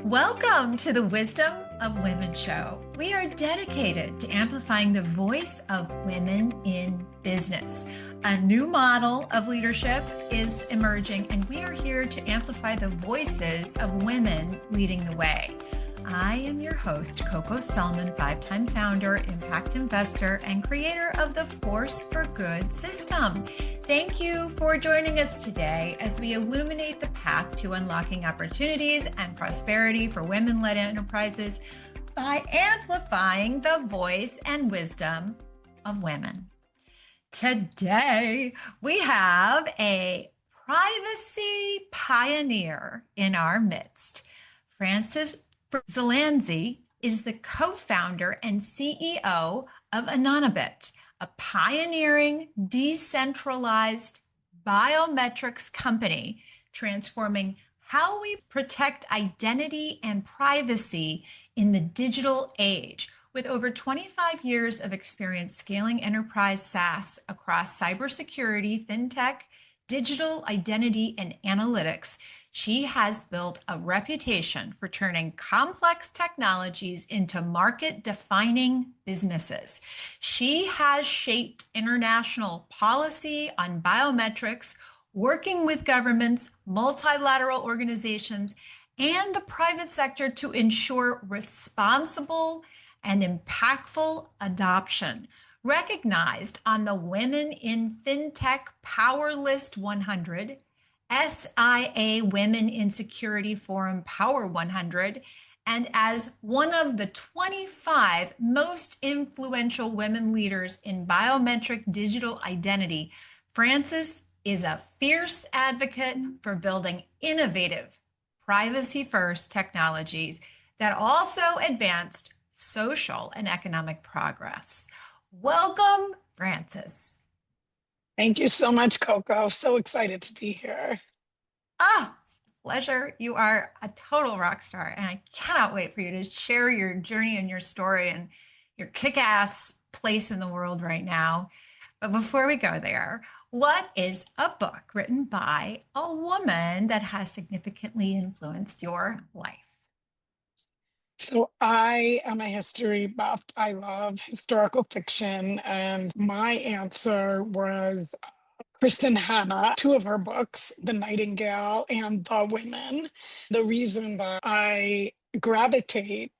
Welcome to the Wisdom of Women show. We are dedicated to amplifying the voice of women in business. A new model of leadership is emerging, and we are here to amplify the voices of women leading the way. I am your host, Coco Selman, five-time founder, impact investor, and creator of the Force for Good system. Thank you for joining us today as we illuminate the path to unlocking opportunities and prosperity for women-led enterprises by amplifying the voice and wisdom of women. Today, we have a privacy pioneer in our midst. Frances Zelanzny is the co-founder and CEO of Anonybit, a pioneering decentralized biometrics company transforming how we protect identity and privacy in the digital age. With over 25 years of experience scaling enterprise SaaS across cybersecurity, fintech, digital identity, and analytics, she has built a reputation for turning complex technologies into market-defining businesses. She has shaped international policy on biometrics, working with governments, multilateral organizations, and the private sector to ensure responsible and impactful adoption. Recognized on the Women in FinTech Power List 100, SIA Women in Security Forum Power 100, and as one of the 25 most influential women leaders in biometric digital identity, Frances is a fierce advocate for building innovative, privacy-first technologies that also advanced social and economic progress. Welcome, Frances. Thank you so much, Coco. So excited to be here. Pleasure. You are a total rock star, and I cannot wait for you to share your journey and your story and your kick-ass place in the world right now. But before we go there, what is a book written by a woman that has significantly influenced your life? So I am a history buff. I love historical fiction, and my answer was Kristen Hanna, two of her books, The Nightingale and The Women. The reason that I gravitate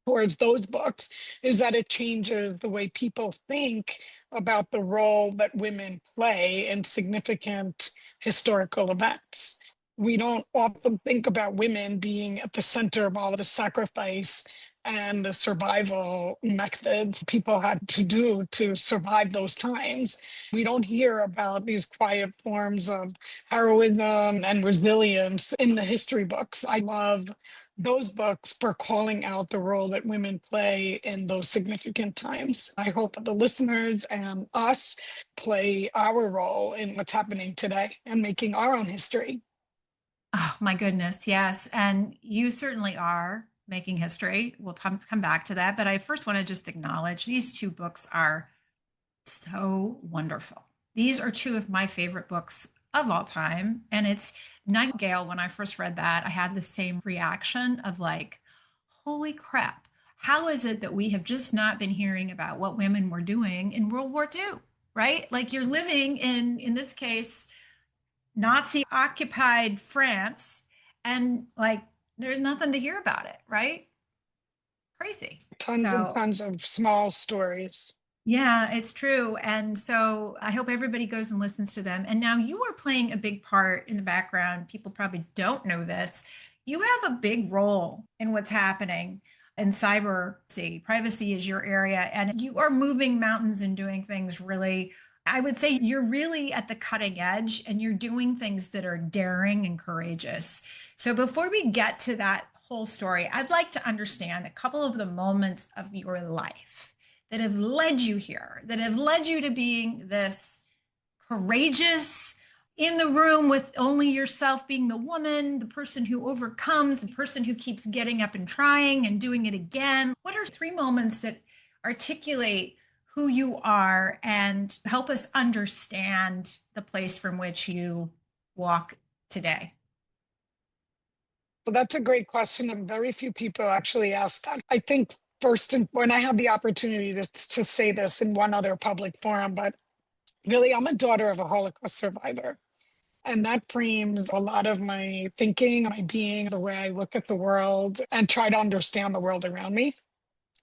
towards those books is that it changes the way people think about the role that women play in significant historical events. We don't often think about women being at the center of all of the sacrifice and the survival methods people had to do to survive those times. We don't hear about these quiet forms of heroism and resilience in the history books. I love those books for calling out the role that women play in those significant times. I hope that the listeners and us play our role in what's happening today and making our own history. Oh, my goodness. Yes. And you certainly are making history. We'll come back to that. But I first want to just acknowledge these two books are so wonderful. These are two of my favorite books of all time. And it's Nightingale. When I first read that, I had the same reaction of like, holy crap. How is it that we have just not been hearing about what women were doing in World War II, right? Like you're living in this case, Nazi occupied France, and like there's nothing to hear about it, right? Crazy. Tons and tons of small stories. Yeah, it's true. And so I hope everybody goes and listens to them. And now you are playing a big part in the background. People probably don't know this. You have a big role in what's happening in cyber. Privacy is your area, and you are moving mountains and doing things really, I would say you're really at the cutting edge and you're doing things that are daring and courageous. So before we get to that whole story, I'd like to understand a couple of the moments of your life that have led you here, that have led you to being this courageous, in the room with only yourself being the woman, the person who overcomes, the person who keeps getting up and trying and doing it again. What are three moments that articulate who you are and help us understand the place from which you walk today? Well, that's a great question, and very few people actually ask that. I think first, and when I had the opportunity to say this in one other public forum, but really, I'm a daughter of a Holocaust survivor. And that frames a lot of my thinking, my being, the way I look at the world and try to understand the world around me.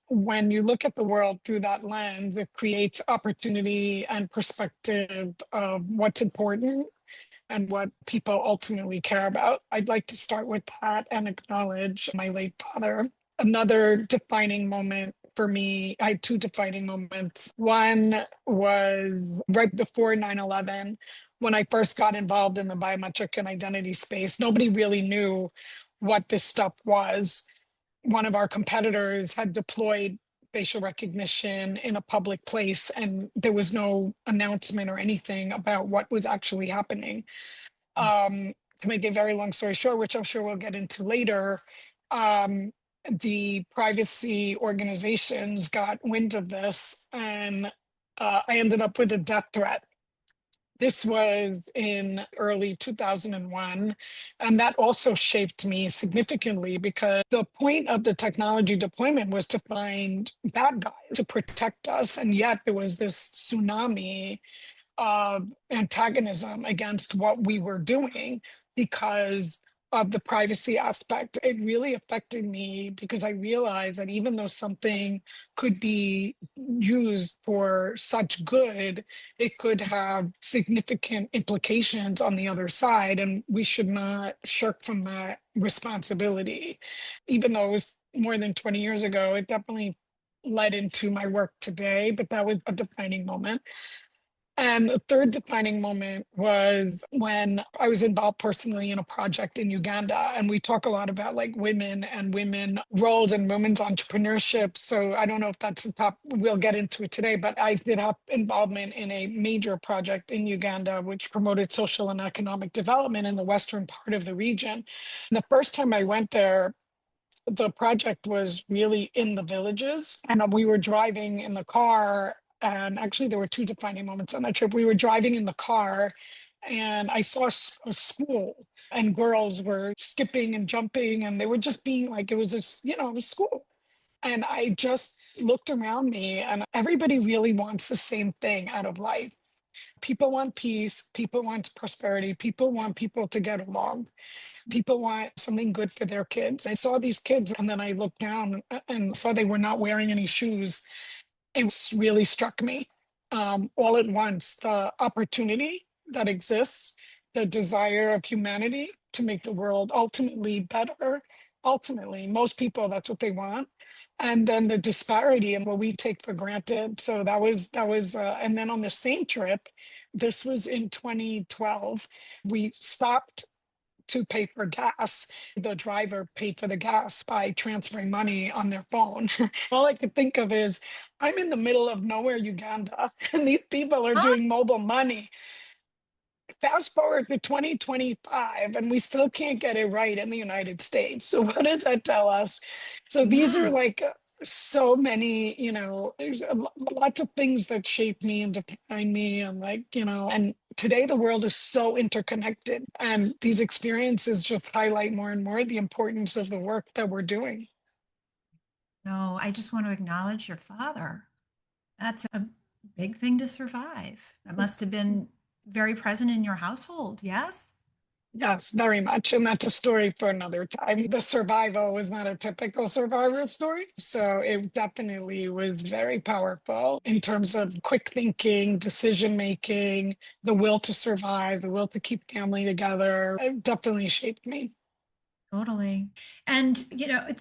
When you look at the world through that lens, it creates opportunity and perspective of what's important and what people ultimately care about. I'd like to start with that and acknowledge my late father. Another defining moment for me, I had two defining moments. One was right before 9/11, when I first got involved in the biometric and identity space. Nobody really knew what this stuff was. One of our competitors had deployed facial recognition in a public place, and there was no announcement or anything about what was actually happening. To make a very long story short, which I'm sure we'll get into later, um, the privacy organizations got wind of this, and I ended up with a death threat. This was in early 2001, and that also shaped me significantly because the point of the technology deployment was to find bad guys to protect us, and yet there was this tsunami of antagonism against what we were doing because of the privacy aspect. It really affected me because I realized that even though something could be used for such good, it could have significant implications on the other side, and we should not shirk from that responsibility. Even though it was more than 20 years ago, it definitely led into my work today, but that was a defining moment. And the third defining moment was when I was involved personally in a project in Uganda. And we talk a lot about like women and women roles and women's entrepreneurship. So I don't know if that's the top, we'll get into it today, but I did have involvement in a major project in Uganda, which promoted social and economic development in the western part of the region. And the first time I went there, the project was really in the villages, and we were driving in the car, and actually there were two defining moments on that trip. We were driving in the car and I saw a school, and girls were skipping and jumping, and they were just being like, it was it was school. And I just looked around me, and everybody really wants the same thing out of life. People want peace, people want prosperity, people want people to get along. People want something good for their kids. I saw these kids, and then I looked down and saw they were not wearing any shoes. It really struck me all at once, the opportunity that exists, the desire of humanity to make the world ultimately better. Ultimately, most people, that's what they want. And then the disparity and what we take for granted. So and then on the same trip, this was in 2012, we stopped to pay for gas. The driver paid for the gas by transferring money on their phone. All I could think of is, I'm in the middle of nowhere, Uganda, and these people are Huh? doing mobile money. Fast forward to 2025, and we still can't get it right in the United States. So, what does that tell us? So, these are Yeah. like so many, there's lots of things that shape me and define me. And, and today the world is so interconnected. And these experiences just highlight more and more the importance of the work that we're doing. No, I just want to acknowledge your father. That's a big thing to survive. That must have been very present in your household. Yes? Yes, very much. And that's a story for another time. The survival was not a typical survivor story. So it definitely was very powerful in terms of quick thinking, decision making, the will to survive, the will to keep family together. It definitely shaped me. Totally. And,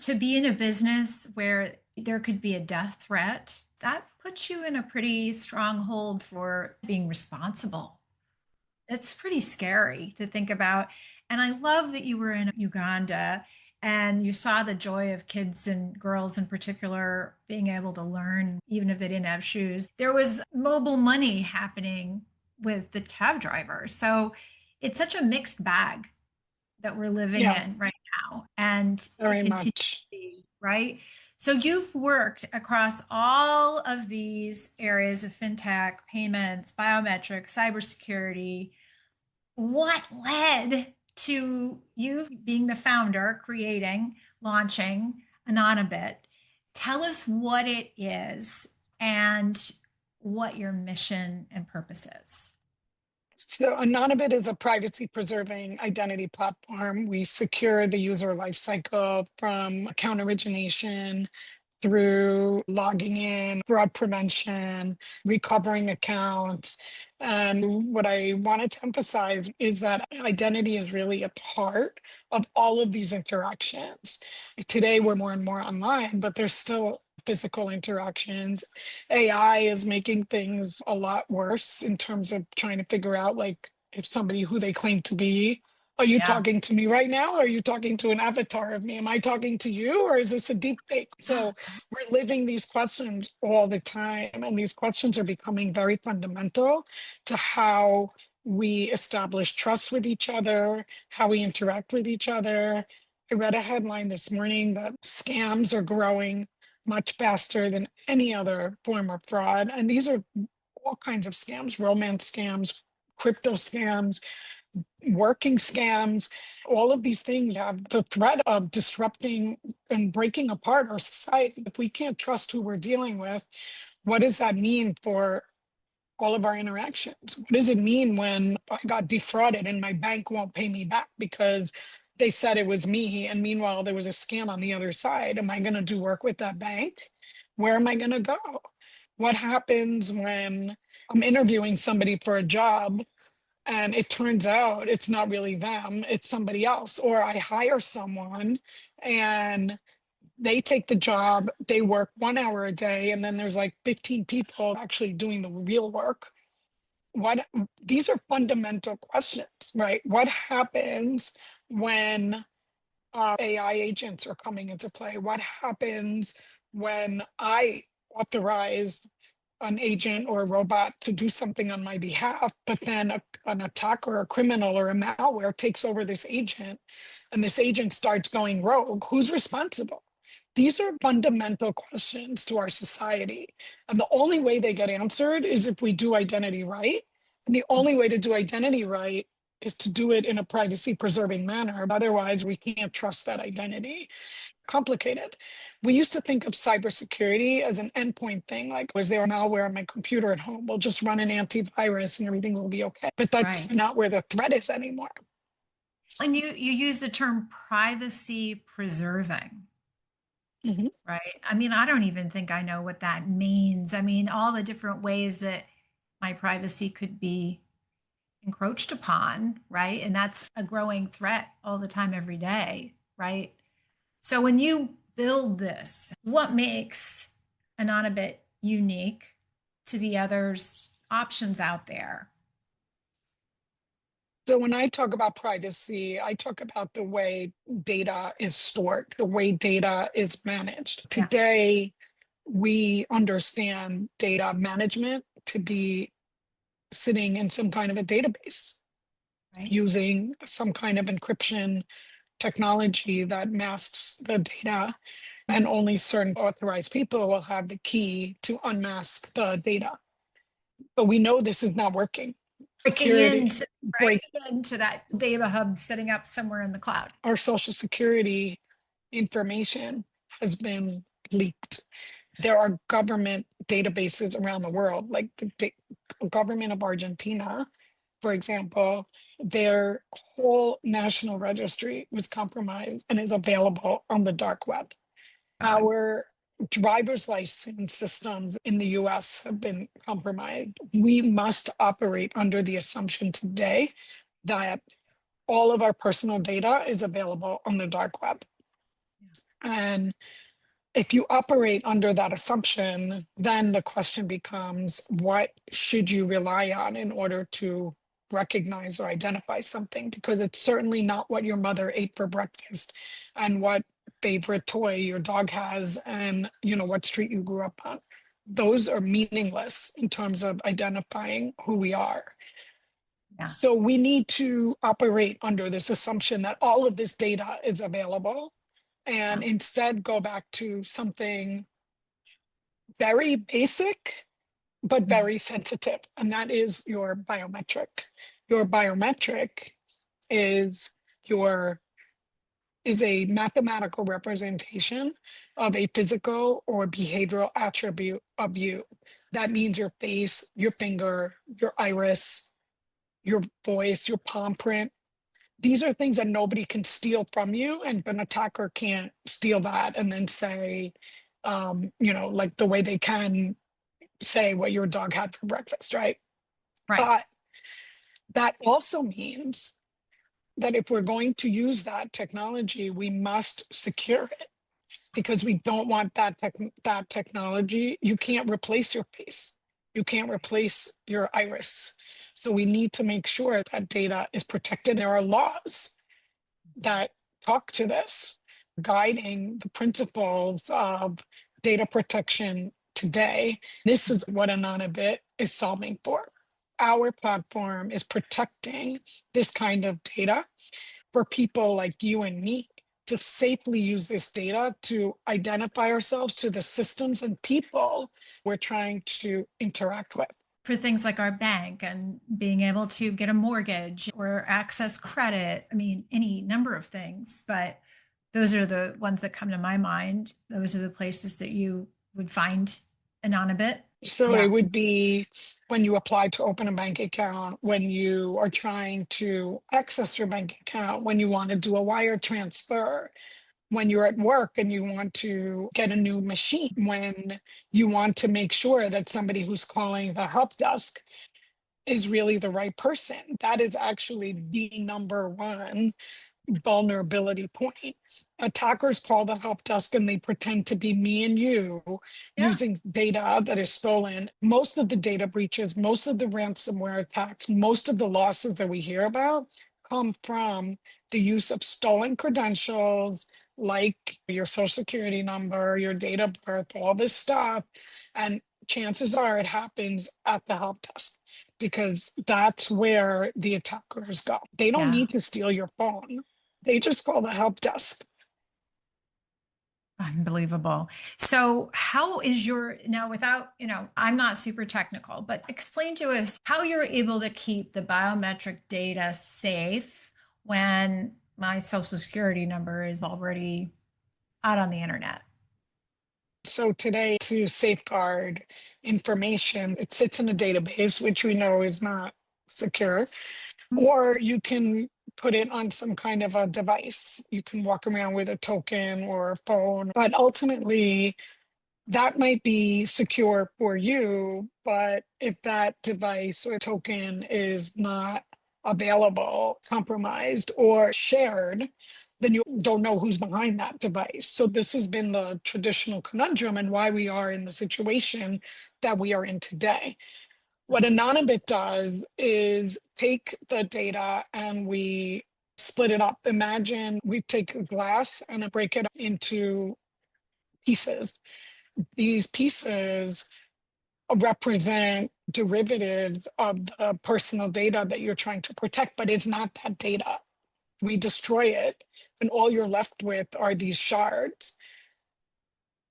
to be in a business where there could be a death threat, that puts you in a pretty strong hold for being responsible. It's pretty scary to think about. And I love that you were in Uganda and you saw the joy of kids and girls in particular being able to learn, even if they didn't have shoes. There was mobile money happening with the cab driver. So it's such a mixed bag that we're living Yeah, in right now. And it very continues much. to be, right? So you've worked across all of these areas of fintech, payments, biometric, cybersecurity. What led to you being the founder, creating, launching Anonybit. Tell us what it is and what your mission and purpose is. So Anonybit is a privacy preserving identity platform. We secure the user lifecycle from account origination through logging in, fraud prevention, recovering accounts. And what I wanted to emphasize is that identity is really at the heart of all of these interactions. Today, we're more and more online, but there's still physical interactions. AI is making things a lot worse in terms of trying to figure out, like, if somebody who they claim to be. Are you Yeah. talking to me right now? Or are you talking to an avatar of me? Am I talking to you, or is this a deep fake? Yeah. So we're living these questions all the time, and these questions are becoming very fundamental to how we establish trust with each other, how we interact with each other. I read a headline this morning that scams are growing much faster than any other form of fraud. And these are all kinds of scams: romance scams, crypto scams, working scams. All of these things have the threat of disrupting and breaking apart our society. If we can't trust who we're dealing with, what does that mean for all of our interactions? What does it mean when I got defrauded and my bank won't pay me back because they said it was me, and meanwhile there was a scam on the other side? Am I going to do work with that bank? Where am I going to go? What happens when I'm interviewing somebody for a job and it turns out it's not really them, it's somebody else? Or I hire someone and they take the job, they work 1 hour a day, and then there's like 15 people actually doing the real work. What These are fundamental questions, right? What happens when AI agents are coming into play? What happens when I authorize an agent or a robot to do something on my behalf, but then an attacker, a criminal, or a malware takes over this agent, and this agent starts going rogue? Who's responsible? These are fundamental questions to our society. And the only way they get answered is if we do identity right. And the only way to do identity right is to do it in a privacy preserving manner. Otherwise, we can't trust that identity. Complicated. We used to think of cybersecurity as an endpoint thing, like, was there malware on my computer at home? We'll just run an antivirus and everything will be okay. But that's Right. not where the threat is anymore. And you use the term privacy preserving, Mhm. right? I mean, I don't even think I know what that means. I mean, all the different ways that my privacy could be encroached upon, right? And that's a growing threat all the time, every day, right? So when you build this, what makes Anonybit unique to the others options out there? So when I talk about privacy, I talk about the way data is stored, the way data is managed. Yeah. Today, we understand data management to be sitting in some kind of a database Right. using some kind of encryption technology that masks the data, and only certain authorized people will have the key to unmask the data. But we know this is not working. Breaking Security into break Breaking into that data hub setting up somewhere in the cloud. Our social security information has been leaked. There are government databases around the world, like the government of Argentina, for example. Their whole national registry was compromised and is available on the dark web. God. Our driver's license systems in the US have been compromised. We must operate under the assumption today that all of our personal data is available on the dark web. And if you operate under that assumption, then the question becomes, what should you rely on in order to recognize or identify something? Because it's certainly not what your mother ate for breakfast and what favorite toy your dog has and what street you grew up on. Those are meaningless in terms of identifying who we are. Yeah. So we need to operate under this assumption that all of this data is available, Yeah. and instead go back to something very basic but Mhm. very sensitive, and that is your biometric. Your biometric is your is a mathematical representation of a physical or behavioral attribute of you. That means your face, your finger, your iris, your voice, your palm print. These are things that nobody can steal from you, and an attacker can't steal that and then say, like the way they can say what your dog had for breakfast, right? Right. But that also means that if we're going to use that technology, we must secure it because we don't want that technology. You can't replace your face. You can't replace your iris. So we need to make sure that data is protected. There are laws that talk to this, guiding the principles of data protection today. This is what Anonybit is solving for. Our platform is protecting this kind of data for people like you and me to safely use this data to identify ourselves to the systems and people we're trying to interact with. For things like our bank and being able to get a mortgage or access credit. I mean, any number of things, but those are the ones that come to my mind. Those are the places that you would find Anonybit. So Yeah. it would be when you apply to open a bank account, when you are trying to access your bank account, when you want to do a wire transfer, when you're at work and you want to get a new machine, when you want to make sure that somebody who's calling the help desk is really the right person. That is actually the number one vulnerability point. Attackers call the help desk and they pretend to be me and you Yeah. using data that is stolen. Most of the data breaches, most of the ransomware attacks, most of the losses that we hear about come from the use of stolen credentials, like your social security number, your date of birth, all this stuff. And chances are it happens at the help desk because that's where the attackers go. They don't Yeah. need to steal your phone. They just call the help desk. Unbelievable. So, how is your now, without, I'm not super technical, but explain to us how you're able to keep the biometric data safe when my social security number is already out on the internet. So today, to safeguard information, it sits in a database, which we know is not secure, or you can put it on some kind of a device. You can walk around with a token or a phone, but ultimately, that might be secure for you, but if that device or token is not available, compromised, or shared, then you don't know who's behind that device. So this has been the traditional conundrum and why we are in the situation that we are in today. What Anonybit does is take the data and we split it up. Imagine we take a glass and break it into pieces. These pieces represent derivatives of the personal data that you're trying to protect, but it's not that data. We destroy it, and all you're left with are these shards.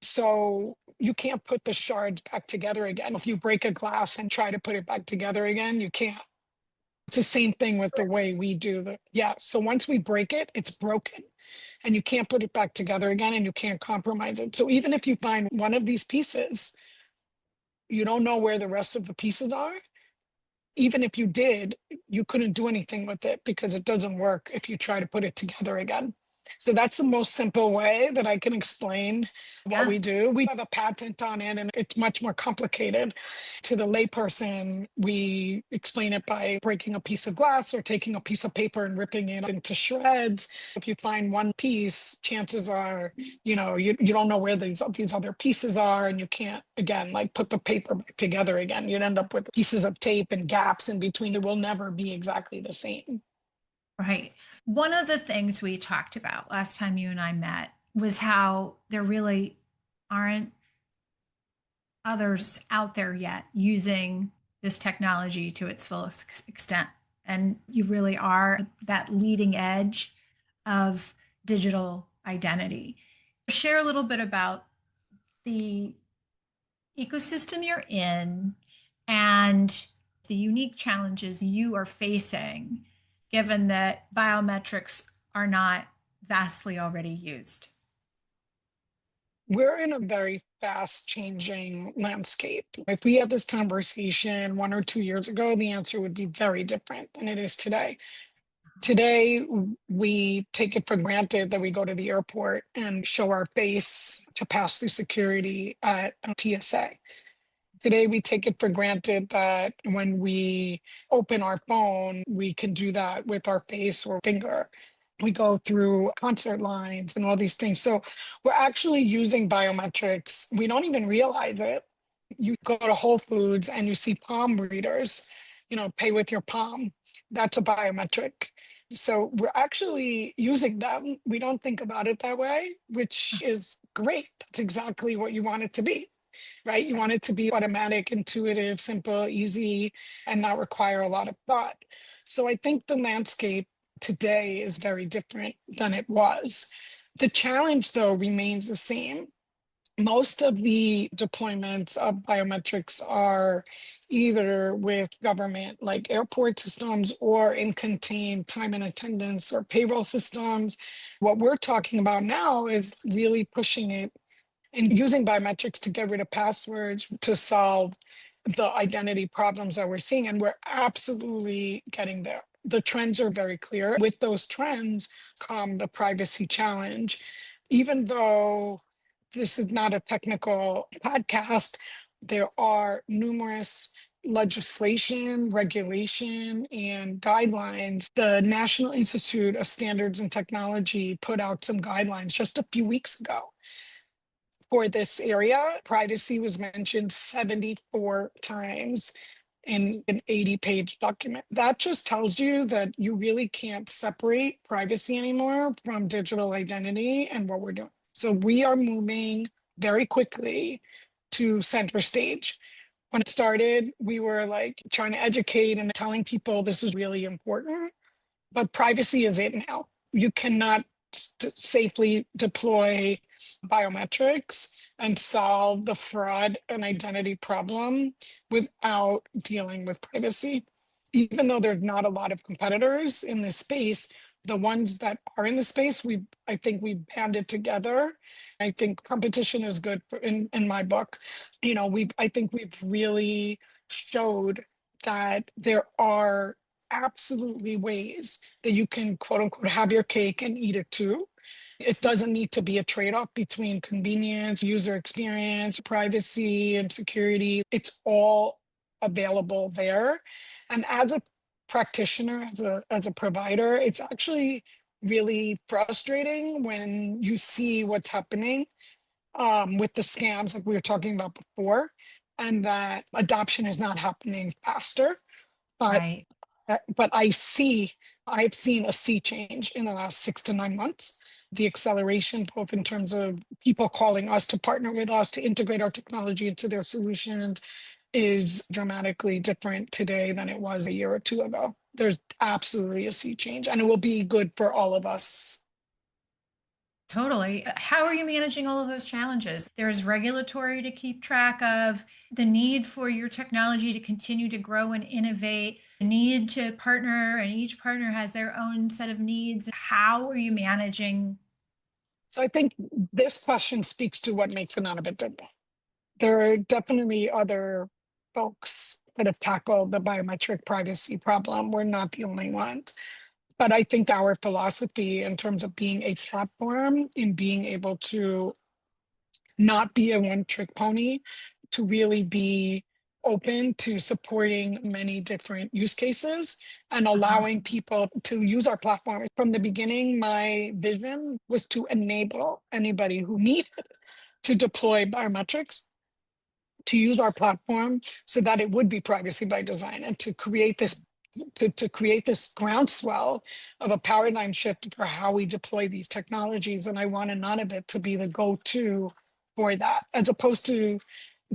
So you can't put the shards back together again. If you break a glass and try to put it back together again, you can't. It's the same thing with the way we do the, yeah. So once we break it, it's broken and you can't put it back together again and you can't compromise it. So even if you find one of these pieces, you don't know where the rest of the pieces are. Even if you did, you couldn't do anything with it because it doesn't work if you try to put it together again. So that's the most simple way that I can explain what Yeah. we do. We have a patent on it and it's much more complicated. To the layperson, we explain it by breaking a piece of glass or taking a piece of paper and ripping it into shreds. If you find one piece, chances are, you don't know where these other pieces are and you can't, again, like put the paper back together again. You'd end up with pieces of tape and gaps in between. It will never be exactly the same. Right. One of the things we talked about last time you and I met was how there really aren't others out there yet using this technology to its fullest extent. And you really are that leading edge of digital identity. Share a little bit about the ecosystem you're in and the unique challenges you are facing, given that biometrics are not vastly already used? We're in a very fast changing landscape. If we had this conversation 1 or 2 years ago, the answer would be very different than it is today. Today, we take it for granted that we go to the airport and show our face to pass through security at TSA. Today, we take it for granted that when we open our phone, we can do that with our face or finger. We go through concert lines and all these things. So we're actually using biometrics. We don't even realize it. You go to Whole Foods and you see palm readers, pay with your palm. That's a biometric. So we're actually using them. We don't think about it that way, which is great. That's exactly what you want it to be, right? You want it to be automatic, intuitive, simple, easy, and not require a lot of thought. So I think the landscape today is very different than it was. The challenge, though, remains the same. Most of the deployments of biometrics are either with government, like airport systems, or in contained time and attendance or payroll systems. What we're talking about now is really pushing it and using biometrics to get rid of passwords to solve the identity problems that we're seeing. And we're absolutely getting there. The trends are very clear. With those trends come the privacy challenge. Even though this is not a technical podcast, there are numerous legislation, regulation, and guidelines. The National Institute of Standards and Technology put out some guidelines just a few weeks ago for this area. Privacy was mentioned 74 times in an 80-page document. That just tells you that you really can't separate privacy anymore from digital identity and what we're doing. So we are moving very quickly to center stage. When it started, we were like trying to educate and telling people this is really important, but privacy is it now. You cannot safely deploy biometrics and solve the fraud and identity problem without dealing with privacy. Even though there's not a lot of competitors in this space, the ones that are in the space, I think we banded together. I think competition is good in my book. I think we've really showed that there are absolutely ways that you can quote unquote have your cake and eat it too. It doesn't need to be a trade-off between convenience, user experience, privacy, and security. It's all available there. And as a practitioner, as a provider, it's actually really frustrating when you see what's happening with the scams like we were talking about before, and that adoption is not happening faster. But Right. but I've seen a sea change in the last 6 to 9 months. The acceleration, both in terms of people calling us to partner with us to integrate our technology into their solutions, is dramatically different today than it was a year or two ago. There's absolutely a sea change, and it will be good for all of us. Totally. How are you managing all of those challenges? There's regulatory to keep track of, the need for your technology to continue to grow and innovate, the need to partner, and each partner has their own set of needs. How are you managing? So I think this question speaks to what makes Anonybit different. There are definitely other folks that have tackled the biometric privacy problem. We're not the only ones. But I think our philosophy in terms of being a platform, in being able to not be a one-trick pony, to really be open to supporting many different use cases and Uh-huh. allowing people to use our platform. From the beginning, my vision was to enable anybody who needed to deploy biometrics to use our platform so that it would be privacy by design, and to create this groundswell of a paradigm shift for how we deploy these technologies. And I want Anonybit to be the go-to for that, as opposed to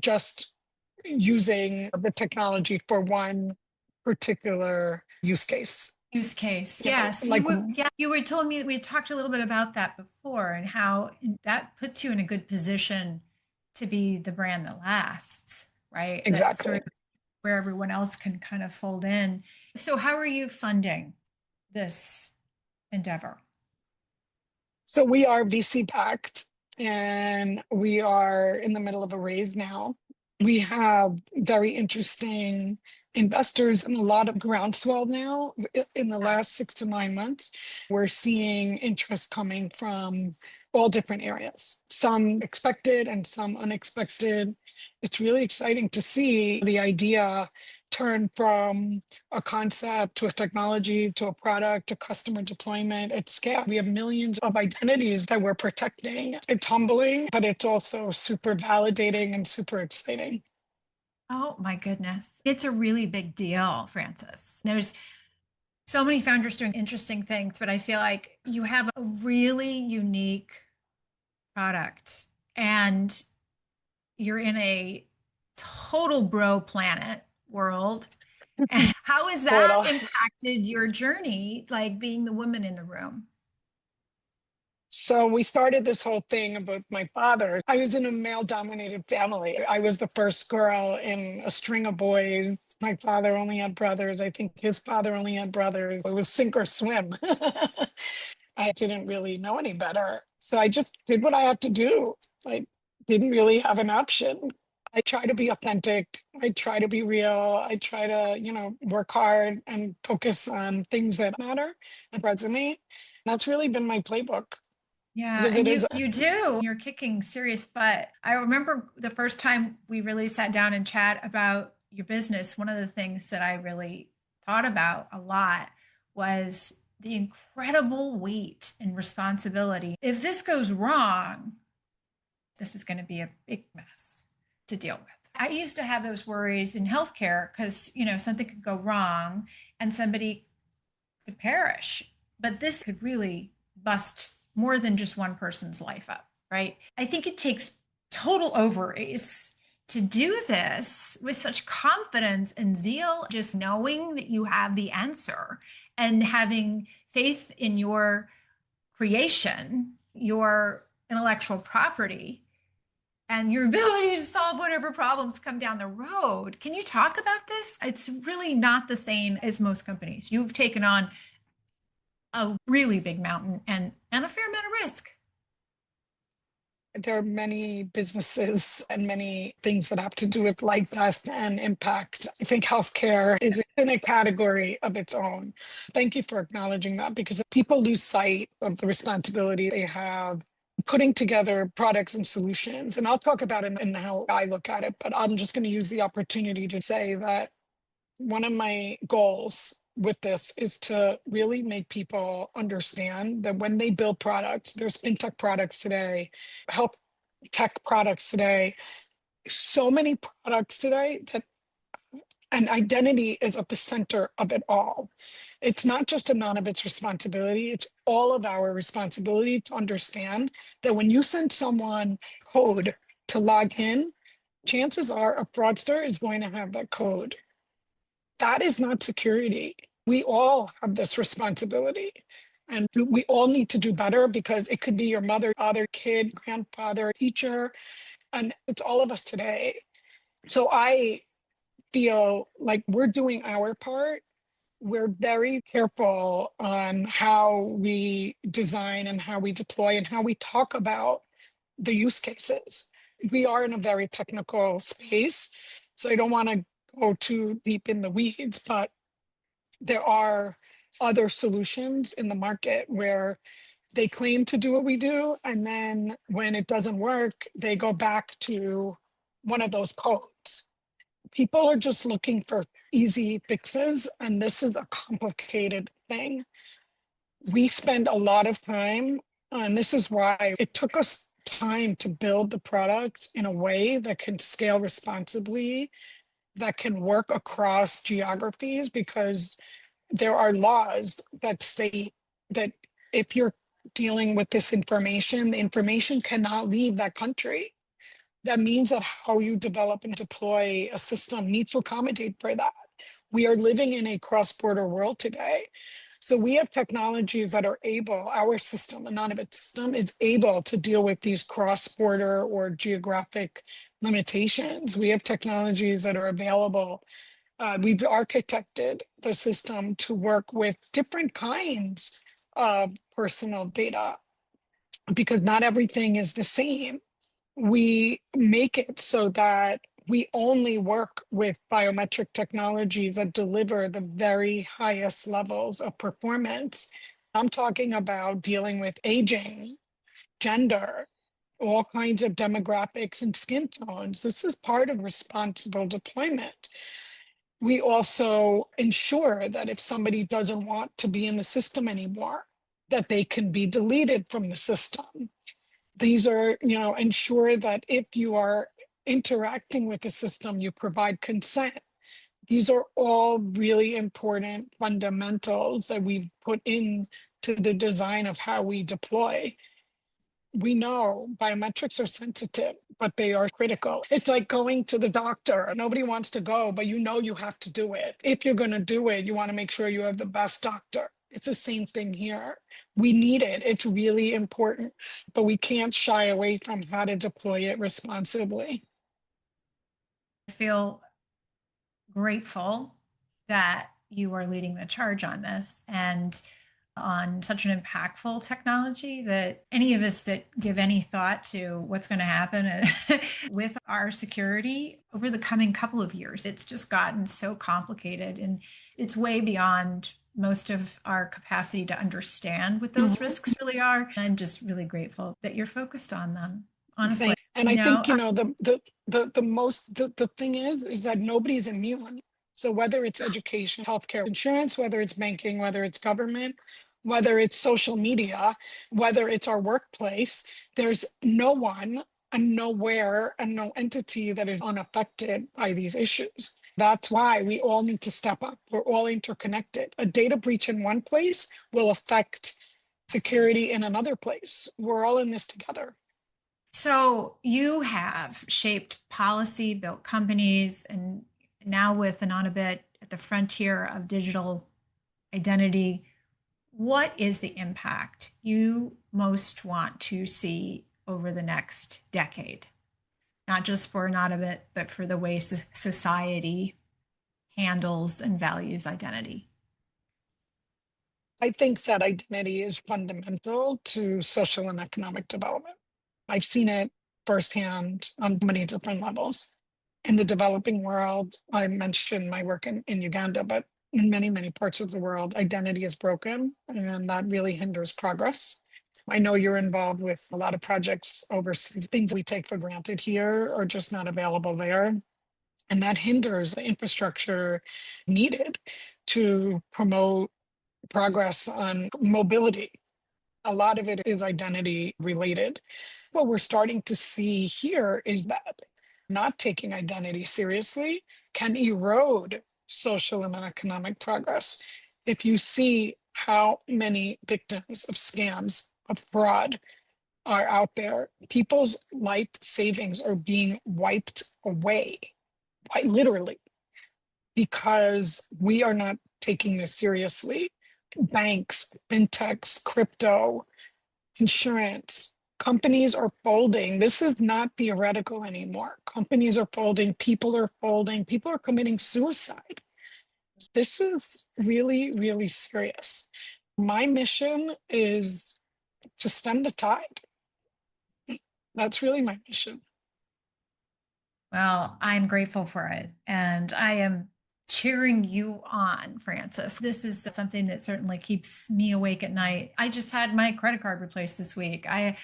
just using the technology for one particular use case. Use case. You know, Yes. like You were told me that we had talked a little bit about that before and how that puts you in a good position to be the brand that lasts, right? That's sort exactly. of where everyone else can kind of fold in. So how are you funding this endeavor? So we are VC backed and we are in the middle of a raise now. We have very interesting investors and a lot of groundswell now in the last 6 to 9 months. We're seeing interest coming from all different areas, some expected and some unexpected. It's really exciting to see the idea turn from a concept to a technology to a product to customer deployment at scale. We have millions of identities that we're protecting. It's humbling, but it's also super validating and super exciting. Oh my goodness. It's a really big deal, Frances. There's so many founders doing interesting things, but I feel like you have a really unique product and you're in a total bro planet world. And how has that Total. impacted your journey, like being the woman in the room? So we started this whole thing about my father. I was in a male-dominated family. I was the first girl in a string of boys. My father only had brothers. I think his father only had brothers. It was sink or swim. I didn't really know any better. So I just did what I had to do. I didn't really have an option. I try to be authentic. I try to be real. I try to, work hard and focus on things that matter and resonate. That's really been my playbook Yeah, because and it you is. you do. You're kicking serious butt. I remember the first time we really sat down and chat about your business, one of the things that I really thought about a lot was the incredible weight and responsibility. If this goes wrong, this is going to be a big mess to deal with. I used to have those worries in healthcare because, something could go wrong and somebody could perish. But this could really bust more than just one person's life up, right? I think it takes total ovaries to do this with such confidence and zeal, just knowing that you have the answer and having faith in your creation, your intellectual property, and your ability to solve whatever problems come down the road. Can you talk about this? It's really not the same as most companies. You've taken on a really big mountain and a fair amount of risk. There are many businesses and many things that have to do with life, death, and impact. I think healthcare is in a category of its own. Thank you for acknowledging that because people lose sight of the responsibility they have putting together products and solutions. And I'll talk about it and how I look at it, but I'm just going to use the opportunity to say that one of my goals with this is to really make people understand that when they build products, there's fintech products today, health tech products today, so many products today that an identity is at the center of it all. It's not just Anonybit's responsibility, it's all of our responsibility to understand that when you send someone code to log in, chances are a fraudster is going to have that code. That is not security. We all have this responsibility. And we all need to do better because it could be your mother, father, kid, grandfather, teacher, and it's all of us today. So I feel like we're doing our part. We're very careful on how we design and how we deploy and how we talk about the use cases. We are in a very technical space, so I don't want to go too deep in the weeds, but there are other solutions in the market where they claim to do what we do, and then when it doesn't work, they go back to one of those codes. People are just looking for easy fixes, and this is a complicated thing. We spend a lot of time, and this is why it took us time to build the product in a way that can scale responsibly, that can work across geographies, because there are laws that state that if you're dealing with this information, the information cannot leave that country. That means that how you develop and deploy a system needs to accommodate for that. We are living in a cross-border world today. So we have technologies that are able, our system, Anonybit system, is able to deal with these cross-border or geographic limitations. We have technologies that are available. We've architected the system to work with different kinds of personal data. because not everything is the same. We make it so that we only work with biometric technologies that deliver the very highest levels of performance. I'm talking about dealing with aging, gender, all kinds of demographics and skin tones. This is part of responsible deployment. We also ensure that if somebody doesn't want to be in the system anymore, that they can be deleted from the system. These are, ensure that if you are interacting with the system, you provide consent. These are all really important fundamentals that we've put in to the design of how we deploy. We know biometrics are sensitive, but they are critical. It's like going to the doctor. Nobody wants to go, but you have to do it. If you're going to do it, you want to make sure you have the best doctor. It's the same thing here. We need it. It's really important, but we can't shy away from how to deploy it responsibly. I feel grateful that you are leading the charge on this and on such an impactful technology that any of us that give any thought to what's going to happen with our security over the coming couple of years, it's just gotten so complicated and it's way beyond most of our capacity to understand what those risks really are. I'm just really grateful that you're focused on them, honestly. And I think, the thing is that nobody's immune. So whether it's education, healthcare, insurance, whether it's banking, whether it's government, whether it's social media, whether it's our workplace, there's no one and nowhere and no entity that is unaffected by these issues. That's why we all need to step up. We're all interconnected. A data breach in one place will affect security in another place. We're all in this together. So you have shaped policy, built companies, and now with Anonybit at the frontier of digital identity, what is the impact you most want to see over the next decade? Not just for Anonybit, but for the way society handles and values identity. I think that identity is fundamental to social and economic development. I've seen it firsthand on many different levels. In the developing world, I mentioned my work in Uganda, but in many, many parts of the world, identity is broken, and that really hinders progress. I know you're involved with a lot of projects overseas. Things we take for granted here are just not available there. And that hinders the infrastructure needed to promote progress on mobility. A lot of it is identity related. What we're starting to see here is that not taking identity seriously can erode social and economic progress. If you see how many victims of scams, of fraud are out there, people's life savings are being wiped away, quite literally, because we are not taking this seriously. Banks, fintechs, crypto, insurance, companies are folding. This is not theoretical anymore. Companies are folding, people are committing suicide. This is really, really serious. My mission is to stem the tide. That's really my mission. Well, I'm grateful for it. And I am cheering you on, Frances. This is something that certainly keeps me awake at night. I just had my credit card replaced this week. I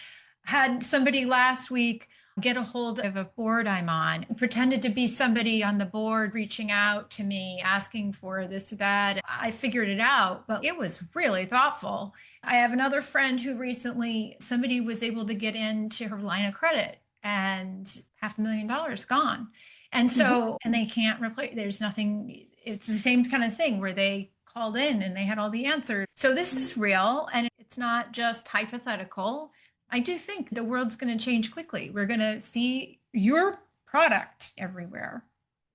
had somebody last week get a hold of a board I'm on, pretended to be somebody on the board reaching out to me, asking for this or that. I figured it out, but it was really thoughtful. I have another friend who recently, somebody was able to get into her line of credit and $500,000 gone. And so, and they can't replace, there's nothing, it's the same kind of thing where they called in and they had all the answers. So this is real and it's not just hypothetical. I do think the world's going to change quickly. We're going to see your product everywhere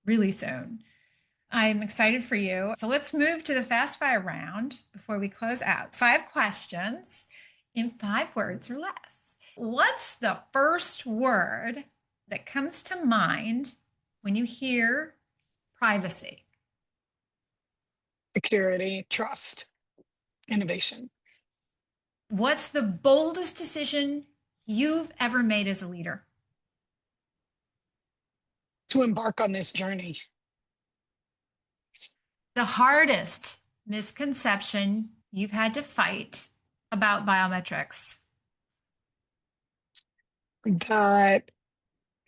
really soon. I'm excited for you. So let's move to the fast fire round before we close out. 5 questions in 5 words or less. What's the first word that comes to mind when you hear privacy? Security, trust, innovation. What's the boldest decision you've ever made as a leader? To embark on this journey. The hardest misconception you've had to fight about biometrics? That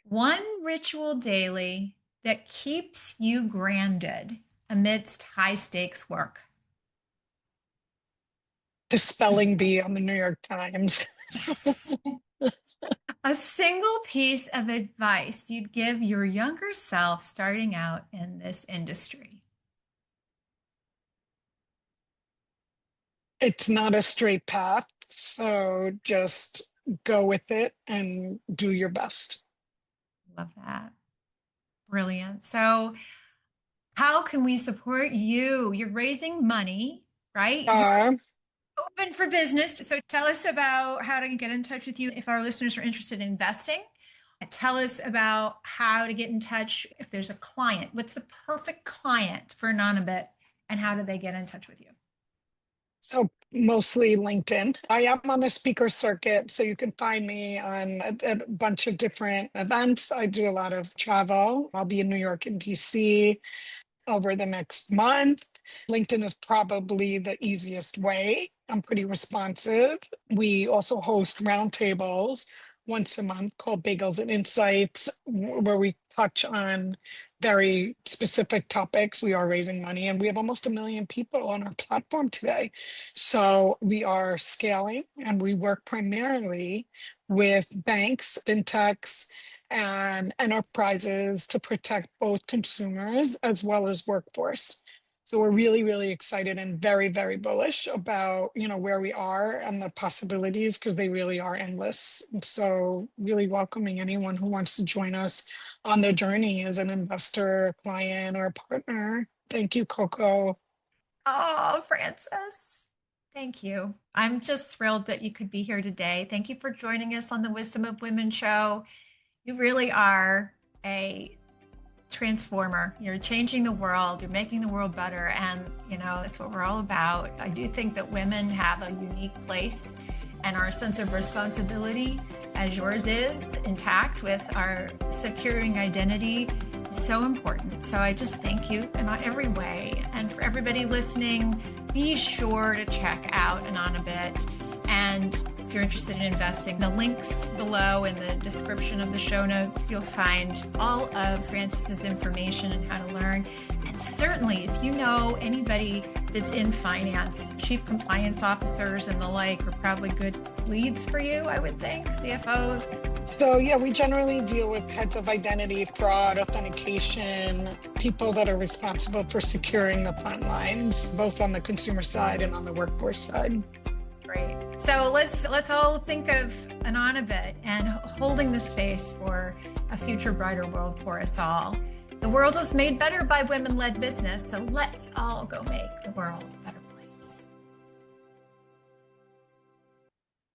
One ritual daily that keeps you grounded amidst high stakes work? the spelling bee on the New York Times. Yes. A single piece of advice you'd give your younger self starting out in this industry? It's not a straight path, so just go with it and do your best. Love that. Brilliant. So, how can we support you? You're raising money, right? You're Uh, open for business. So, tell us about how to get in touch with you if our listeners are interested in investing. Tell us about how to get in touch if there's a client. What's the perfect client for Anonybit, and how do they get in touch with you? so mostly LinkedIn. I am on the speaker circuit, so you can find me on a bunch of different events. I do a lot of travel. I'll be in New York and DC over the next month. LinkedIn is probably the easiest way. I'm pretty responsive. We also host roundtables once a month called Bagels and Insights, where we touch on very specific topics. We are raising money and we have almost 1 million people on our platform today. So we are scaling and we work primarily with banks, fintechs, and enterprises to protect both consumers as well as workforce. So we're really, really excited and very, very bullish about, where we are and the possibilities because they really are endless. And so really welcoming anyone who wants to join us on the journey as an investor, client, or partner. Thank you, Coco. Oh, Frances, thank you. I'm just thrilled that you could be here today. Thank you for joining us on the Wisdom of Women show. You really are a transformer. You're changing the world, you're making the world better, and that's what we're all about. I do think that women have a unique place, and our sense of responsibility, as yours is, intact with our securing identity, is so important. So I just thank you in every way. And for everybody listening, be sure to check out Anonybit. And if you're interested in investing, the links below in the description of the show notes, you'll find all of Frances's information and how to learn. And certainly, if you know anybody that's in finance, chief compliance officers and the like are probably good leads for you, I would think, CFOs. So yeah, we generally deal with heads of identity, fraud, authentication, people that are responsible for securing the front lines, both on the consumer side and on the workforce side. Great. So let's all think of Anonybit and holding the space for a future brighter world for us all. The world is made better by women-led business, so let's all go make the world better.